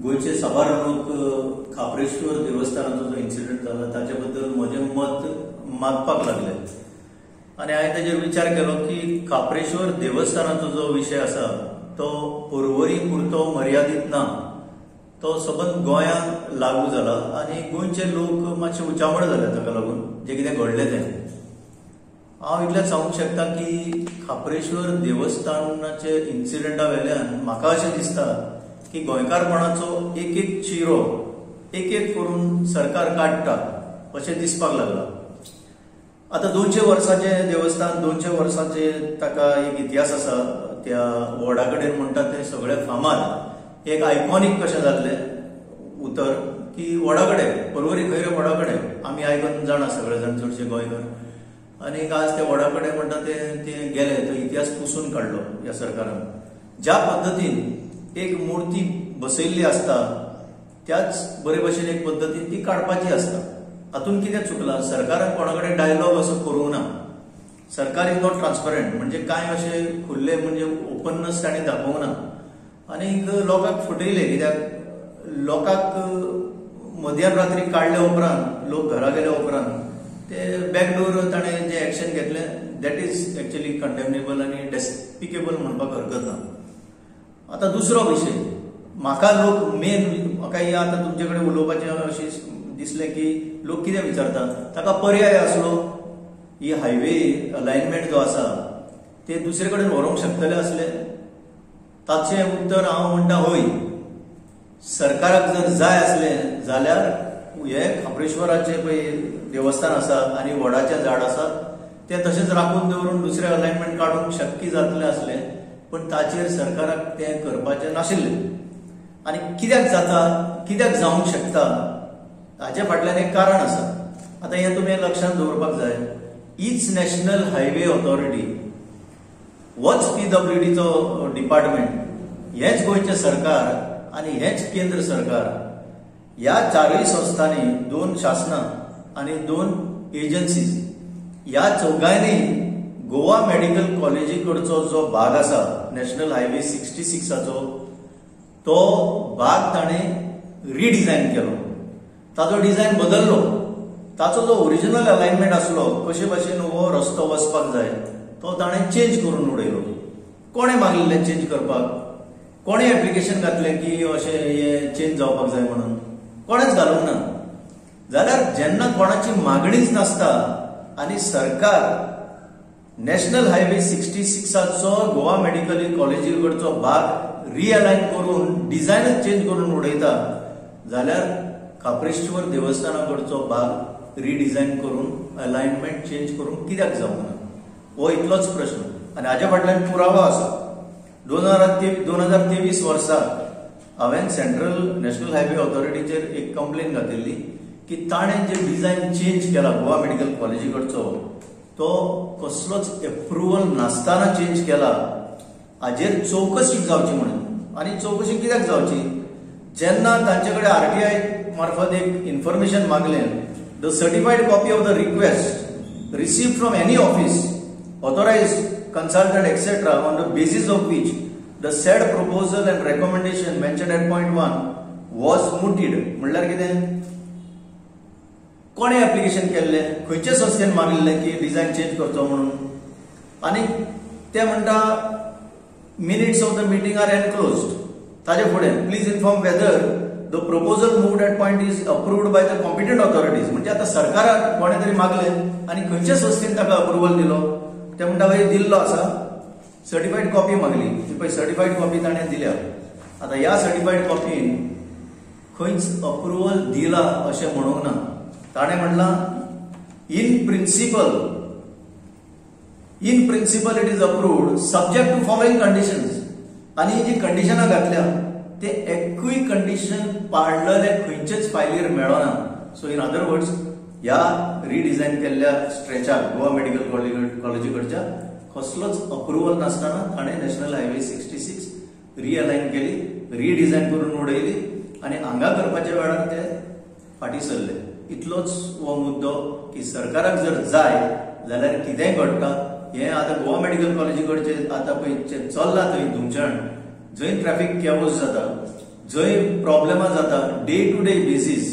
गोयचे साबार खापरेश्वर देवस्थानाचो जो इन्सिडेंट जाला ताचे बद्दल म्हजें मत मागपाक लागले आनी हांवें ताजेर विचार केलो की खापरेश्वर देवस्थानाचो जो विशय आसा तो पर्वरी पुरतो मर्यादीत ना, तो सबंद गोंयांत लागू जाला आनी गोंयचे लोक मातशे उचामळ जाले ताका लागून जे कितें घडलें तें। हांव इतलेंच सांगूंक शकता की खापरेश्वर देवस्थानाचे इन्सिडेंटा वेल्यान म्हाका अशें दिसता की गोंयकारपणाचो एक एक चिरो एक एक करून सरकार काडटा अशें दिसपाक लागला। आता 200 वर्सांचे देवस्थान, 200 वर्सांचे ताका एक इतिहास आसा, त्या वडा कडेन म्हणटात ते सगळे फामाद एक आयकॉनिक कशें जाल्लें उतर की वडा कडेन पर्वरी खंय रे वडा कडेन आमी आयकून जाणा सगळे जाण चडशे गोंयकार। आनी आज ते वडा कडेन म्हणटा ते गेले, तो इतिहास पुसून काडलो ह्या सरकारान। ज्या पद्दतीन एक मुर्ती बसयल्ली आसता त्याच बरे भशेन एक पद्दतीन ती काडपाची आसता। हातून कितें चुकलां? सरकारान कोणा कडेन डायलॉग असो करूंक ना। सरकार इज नॉट ट्रान्सपरंट, म्हणजे कांय अशें खुल्ले म्हणजे ओपननेस ताणें दाखोवंक ना आनीक लोकांक फटयले। कित्याक लोकांक मध्यान रात्री काडले उपरांत, लोक घरा गेले उपरांत ते बॅकडोर ताणें जें एक्शन घेतलें दॅट इज एक्चुअली कंडेमनेबल आनी डेस्पिकेबल म्हणपाक हरकत ना। आता दुसरो विशय, म्हाका लोक म्हाका आतां तुमचे कडेन उलोवपाचें अशें दिसलें की लोक कितें विचारता, ताका पर्याय आसलो, ही हायवे अलायनमेंट जो आसा ते दुसरे कडेन व्हरूंक शकतले आसले? ताचें उत्तर हांव म्हणटा हय। सरकाराक जर जाय आसलें जाल्यार हे खापरेश्वराचें पळय देवस्थान आसा आनी वडाचें झाड आसा तें तशेंच राखून दवरून दुसरें अलायनमेंट काडूंक शक्य जातलें आसलें, पण ताचेर सरकाराक तें करपाचें नाशिल्लें। आनी कित्याक जाता, कित्याक जावंक शकता, हाचे फाटल्यान एक कारण आसा। आतां हें तुमी लक्षांत दवरपाक जाय, हीच नॅशनल हायवे ऑथॉरिटी, होच PWDचो डिपार्टमेंट, हेच गोंयचें सरकार आनी हेच केंद्र सरकार, ह्या चारय संस्थांनी 2 शासनां आनी 2 एजन्सीज, ह्या चौगांयनी गोवा मेडिकल कॉलेजी कडचो जो भाग आसा नॅशनल हायवे 66चो, तो भाग ताणें रिडिझायन केलो, ताचो डिझायन बदललो। ताचो जो ओरिजिनल अलायनमेंट आसलो, कशे भाशेन हो रस्तो वचपाक जाय, तो ताणें चेंज करून उडयलो। कोणें मागिल्लें चेंज करपाक? कोणें एप्लिकेशन घातलें की अशें हें चेंज जावपाक जाय म्हणून? कोणेंच घालूंक ना। जाल्यार जेन्ना कोणाची मागणीच नासता आनी सरकार नॅशनल हायवे 66चो गोवा मेडिकल कॉलेजी कडचो भाग रिअलायन करून डिझायनच चेंज करून उडयता, जाल्यार खापरेश्वर देवस्थानाकडचो भाग रिडिझायन करून अलायनमेंट चेंज करून कित्याक जावंक ना? हो इतलोच प्रश्न आनी हाच्या फाटल्यान पुरावो आसा। 2023 वर्सा हांवें सेंट्रल नॅशनल हायवे ऑथॉरिटीचेर एक कंप्लेन घातिल्ली की ताणें जे डिझायन चेंज केला गोवा मेडिकल कॉलेजी कडचो, तो कसलोच एप्रुवल नासतना चेंज केला, हाजेर चौकशी जावची म्हणून। आनी चौकशी कित्याक जावची? जेन्ना तांचे कडेन RTI मार्फत एक इन्फॉर्मेशन मागलें, the certified copy of the request received from any office authorized consultant etc. on the basis of which the said proposal and recommendation mentioned at point 1 was mooted. म्हणल्यार कितें? कोणे एप्लिकेशन केल्लें, खंयचे संस्थेन मागिल्लें की डिझायन चेंज करचो म्हणून, आनी ते म्हणटा minutes of the meeting are enclosed. ताजे फुडें please inform whether the proposal moved at point is approved by the competent authorities. म्हणजे आतां सरकाराक कोणे तरी मागलें आनी खंयचे संस्थेन ताका अप्रुवल दिलो, ते म्हणटा भाई दिल्लो आसा, सर्टिफाईड कॉपी मागली, ती पळय सर्टिफाईड कॉपी ताणें दिल्या। आता ह्या सर्टिफाईड कॉपीन खंयच अप्रुवल दिला अशें म्हणूंक ना। ताणें म्हणलां in principle it is approved subject to following conditions. आनी जी कंडिशनां घातल्या ते एकूय कंडिशन पाळलेले खंयचेच फायलीर मेळना। सो इन अदर वर्ड्स, ह्या रिडिझायन केल्ल्या स्ट्रेचाक गोवा मेडिकल कॉलेजी कडच्या कसलोच अप्रुवल नासतना ताणें नॅशनल हायवे 66 रिअलायन केली, रिडिझायन करून उडयली आनी हांगा करपाच्या वेळार ते फाटीं सरले। इतलोच हो मुद्दो की सरकाराक जर जाय जाल्यार कितेंय घडटा। हें आतां गोवा मेडिकल कॉलेजी कडचे आतां पळय चल्लां थंय धुमचण, जंय ट्रॅफिक कॅओस जाता, जंय प्रॉब्लेमां जाता डे टू डे बेसीस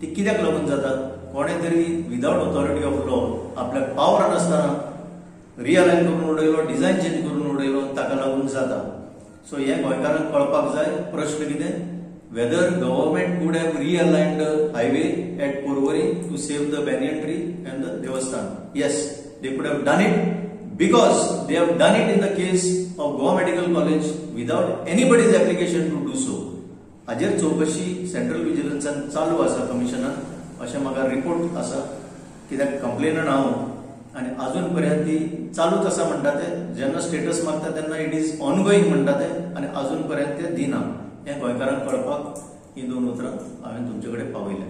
ती कित्याक लागून जाता? कोणे तरी विदाउट ऑथॉरिटी ऑफ लॉ आपल्याक पावर नासतना रिअलायन करून उडयलो, डिझायन चेंज करून उडयलो, ताका लागून जाता. सो हे गोंयकारांक कळपाक जाय. प्रश्न कितें? whether government could have realigned the highway at Porvorim to save the banyan tree and the Devasthan. Yes, they could have done it because they have done it in the case of Goa Medical College without anybody's application to do so. हाजेर चौकशी central विजिलन्सान चालू आसा कमिशनान, अशें म्हाका report आसा. कित्याक complainant हांव आनी अजून पर्यंत ती चालूच आसा म्हणटा ते. जेन्ना स्टेटस मागता तेन्ना इट इज ऑनगोईंग म्हणटा ते आनी अजून पर्यंत ते दिना. हें गोंयकारांक कळपाक ही दोन उतरां हांवें तुमचे कडेन पावयल्या.